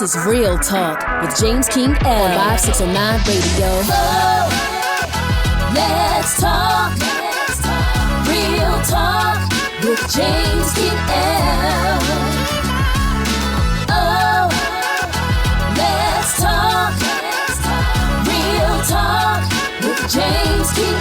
This is Real Talk with Jamez King L on 5609 Radio. Let's talk. Real Talk with Jamez King L. Oh, let's talk. Real Talk with Jamez King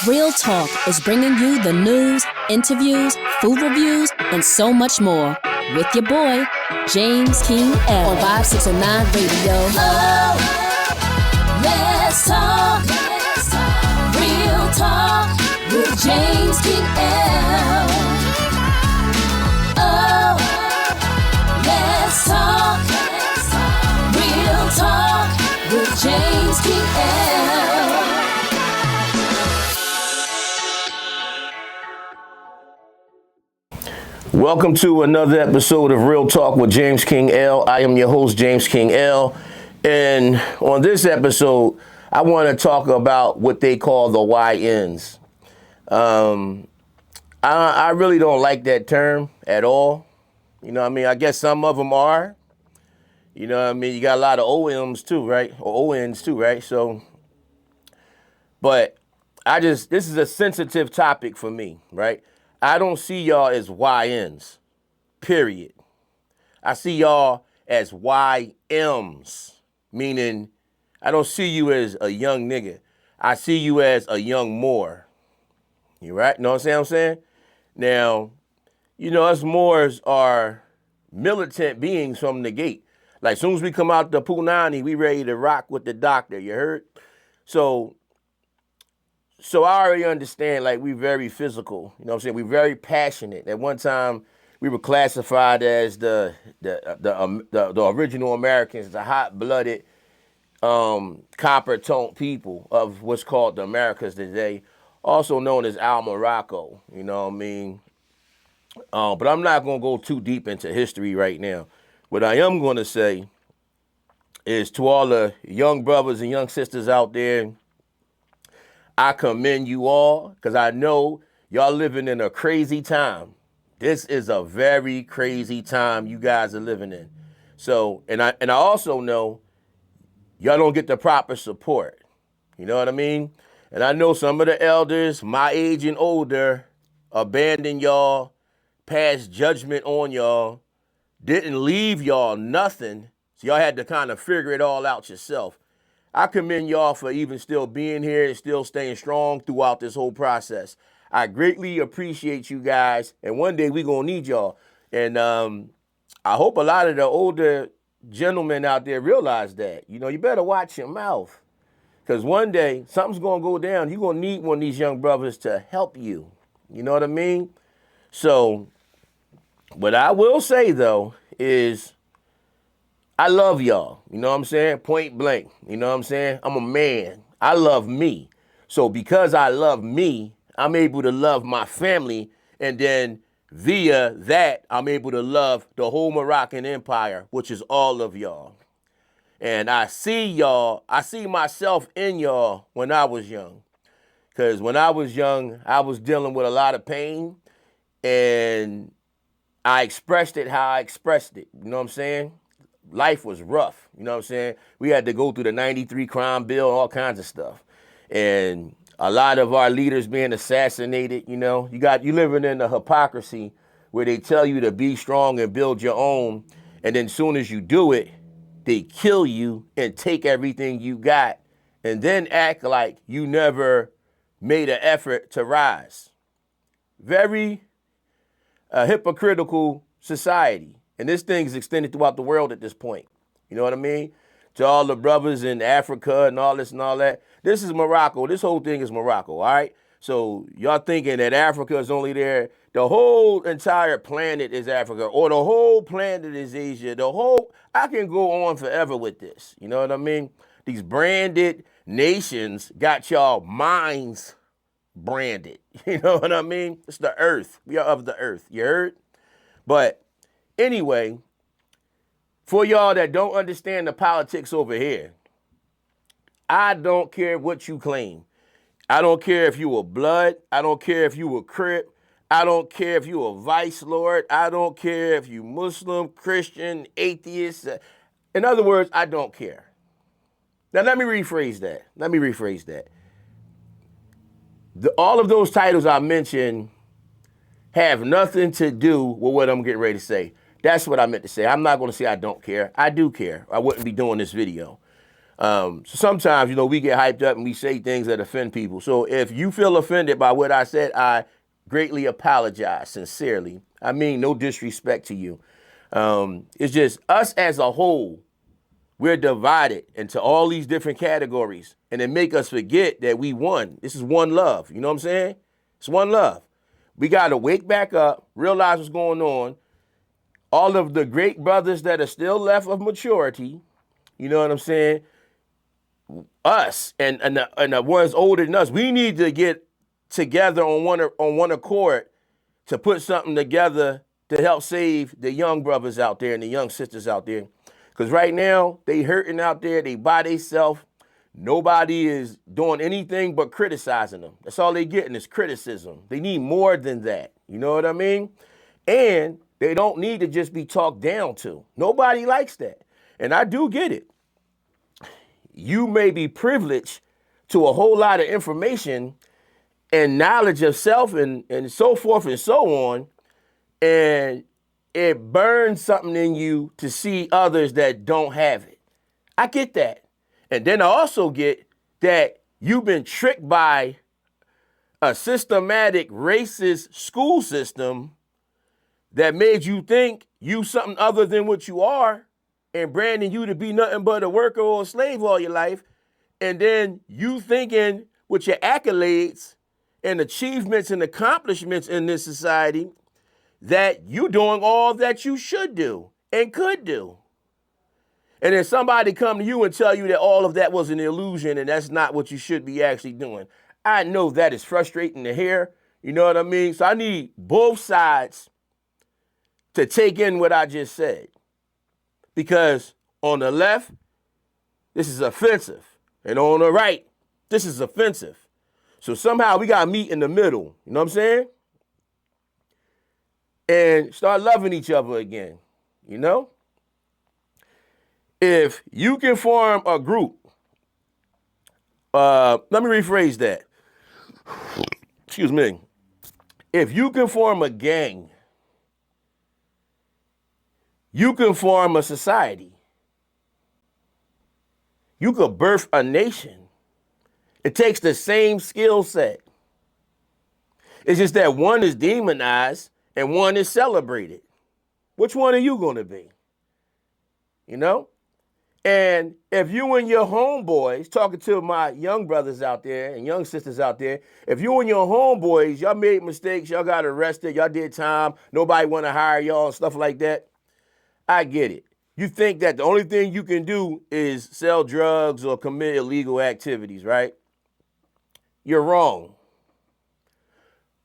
L. Real Talk is bringing you the news, interviews, food reviews, and so much more with your boy, Jamez King L on 5609 Radio. Oh, let's talk. Real Talk with Jamez King L. Oh, let's talk. Real Talk with Jamez King L. Welcome to another episode of Real Talk with Jamez King L. I am your host, Jamez King L. And on this episode, I want to talk about what they call the YNs. I really don't like that term at all. You know what I mean? I guess some of them are. You know what I mean? You got a lot of OMs too, right? Or ONs too, right? So, but this is a sensitive topic for me, right? I don't see y'all as YNs, period. I see y'all as YMs, meaning I don't see you as a young nigga. I see you as a young Moor. You right? Know what I'm saying? Now, you know, us Moors are militant beings from the gate. Like, as soon as we come out the Punani, we ready to rock with the doctor, you heard? So I already understand, like, we very physical, you know what I'm saying? We're very passionate. At one time, we were classified as the original Americans, the hot-blooded, copper-toned people of what's called the Americas today, also known as Al Morocco, you know what I mean? But I'm not going to go too deep into history right now. What I am going to say is to all the young brothers and young sisters out there, I commend you all because I know y'all living in a crazy time. This is a very crazy time you guys are living in. So, and I also know y'all don't get the proper support. You know what I mean? And I know some of the elders, my age and older, abandoned y'all, passed judgment on y'all, didn't leave y'all nothing. So y'all had to kind of figure it all out yourself. I commend y'all for even still being here and still staying strong throughout this whole process. I greatly appreciate you guys, and one day we gonna need y'all. And I hope a lot of the older gentlemen out there realize that. You know, you better watch your mouth, because one day something's gonna go down. You're gonna need one of these young brothers to help you. You know what I mean? So, what I will say though is, I love y'all, you know what I'm saying? Point blank, you know what I'm saying? I'm a man. I love me. So because I love me, I'm able to love my family, and then via that, I'm able to love the whole Moroccan Empire, which is all of y'all. And I see y'all, I see myself in y'all when I was young. Because when I was young, I was dealing with a lot of pain, and I expressed it how I expressed it, you know what I'm saying? Life was rough, you know what I'm saying? We had to go through the 93 crime bill and all kinds of stuff. And a lot of our leaders being assassinated, you know, you living in the hypocrisy where they tell you to be strong and build your own. And then soon as you do it, they kill you and take everything you got and then act like you never made an effort to rise. Very hypocritical society. And this thing is extended throughout the world at this point. You know what I mean? To all the brothers in Africa and all this and all that. This is Morocco. This whole thing is Morocco, all right? So y'all thinking that Africa is only there. The whole entire planet is Africa, or the whole planet is Asia. I can go on forever with this. You know what I mean? These branded nations got y'all minds branded. You know what I mean? It's the earth. We are of the earth. You heard? But anyway, for y'all that don't understand the politics over here, I don't care what you claim. I don't care if you were blood. I don't care if you were Crip. I don't care if you're a vice lord. I don't care if you're Muslim, Christian, atheist. In other words, I don't care. Now, let me rephrase that. All of those titles I mentioned have nothing to do with what I'm getting ready to say. That's what I meant to say. I'm not going to say I don't care. I do care. I wouldn't be doing this video. So sometimes, we get hyped up and we say things that offend people. So if you feel offended by what I said, I greatly apologize, sincerely. I mean, no disrespect to you. It's just us as a whole, we're divided into all these different categories, and it make us forget that we won. This is one love. You know what I'm saying? It's one love. We got to wake back up, realize what's going on. All of the great brothers that are still left of maturity, you know what I'm saying? Us and the ones older than us, we need to get together on one accord to put something together to help save the young brothers out there and the young sisters out there. Because right now, they hurting out there, they by themselves. Nobody is doing anything but criticizing them. That's all they getting is criticism. They need more than that. You know what I mean? And they don't need to just be talked down to. Nobody likes that. And I do get it. You may be privileged to a whole lot of information and knowledge of self and so forth and so on. And it burns something in you to see others that don't have it. I get that. And then I also get that you've been tricked by a systematic racist school system that made you think you something other than what you are and branding you to be nothing but a worker or a slave all your life. And then you thinking with your accolades and achievements and accomplishments in this society that you doing all that you should do and could do. And then somebody come to you and tell you that all of that was an illusion and that's not what you should be actually doing. I know that is frustrating to hear. You know what I mean? So I need both sides to take in what I just said. Because on the left, this is offensive. And on the right, this is offensive. So somehow we got to meet in the middle. You know what I'm saying? And start loving each other again, you know? If you can form a group, let me rephrase that. Excuse me. If you can form a gang, you can form a society. You could birth a nation. It takes the same skill set. It's just that one is demonized and one is celebrated. Which one are you going to be? You know? And if you and your homeboys, talking to my young brothers out there and young sisters out there, if you and your homeboys, y'all made mistakes, y'all got arrested, y'all did time, nobody want to hire y'all and stuff like that, I get it. You think that the only thing you can do is sell drugs or commit illegal activities, right? You're wrong.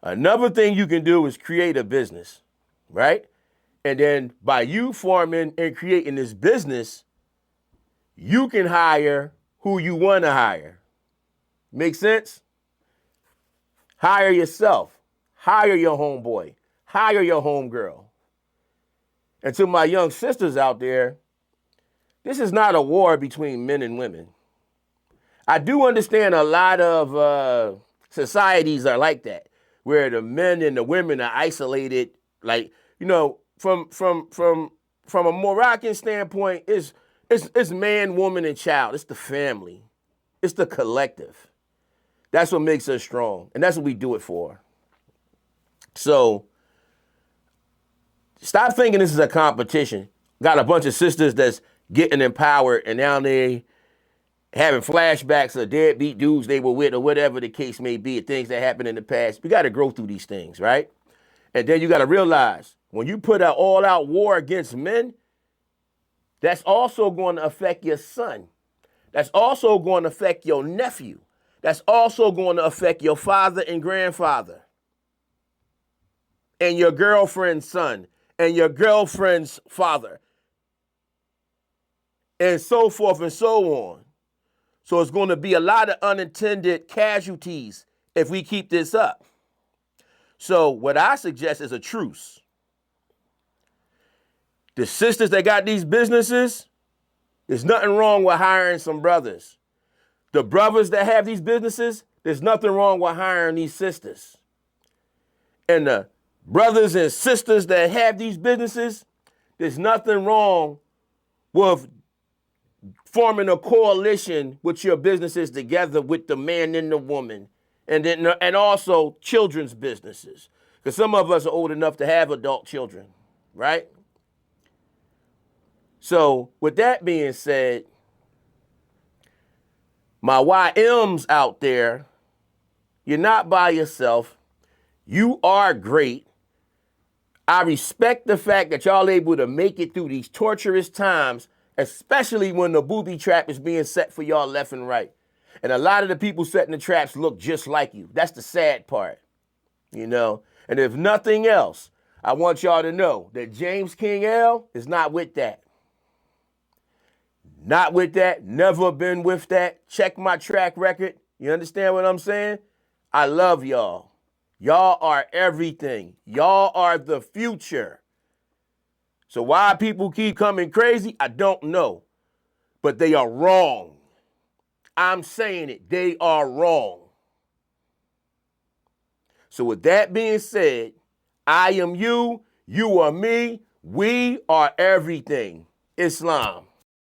Another thing you can do is create a business, right? And then by you forming and creating this business, you can hire who you want to hire. Make sense? Hire yourself. Hire your homeboy. Hire your homegirl. And to my young sisters out there, this is not a war between men and women. I do understand a lot of societies are like that, where the men and the women are isolated. Like, you know, from a Moroccan standpoint, it's man, woman, and child. It's the family. It's the collective. That's what makes us strong, and that's what we do it for. So stop thinking this is a competition. Got a bunch of sisters that's getting empowered, and now they having flashbacks of deadbeat dudes they were with or whatever the case may be, things that happened in the past. We got to grow through these things, right? And then you got to realize when you put an all-out war against men, that's also going to affect your son. That's also going to affect your nephew. That's also going to affect your father and grandfather and your girlfriend's son and your girlfriend's father and so forth and so on. So it's going to be a lot of unintended casualties if we keep this up. So what I suggest is a truce. The sisters that got these businesses, there's nothing wrong with hiring some brothers. The brothers that have these businesses, there's nothing wrong with hiring these sisters. And the brothers and sisters that have these businesses, there's nothing wrong with forming a coalition with your businesses together with the man and the woman, and also children's businesses. Because some of us are old enough to have adult children, right? So with that being said, my YMs out there, you're not by yourself. You are great. I respect the fact that y'all able to make it through these torturous times, especially when the booby trap is being set for y'all left and right. And a lot of the people setting the traps look just like you. That's the sad part, you know? And if nothing else, I want y'all to know that Jamez King L is not with that. Not with that, never been with that. Check my track record. You understand what I'm saying? I love y'all. Y'all are everything. Y'all are the future. So why people keep coming crazy, I don't know. But they are wrong. I'm saying it. They are wrong. So with that being said, I am you, you are me, we are everything. Islam.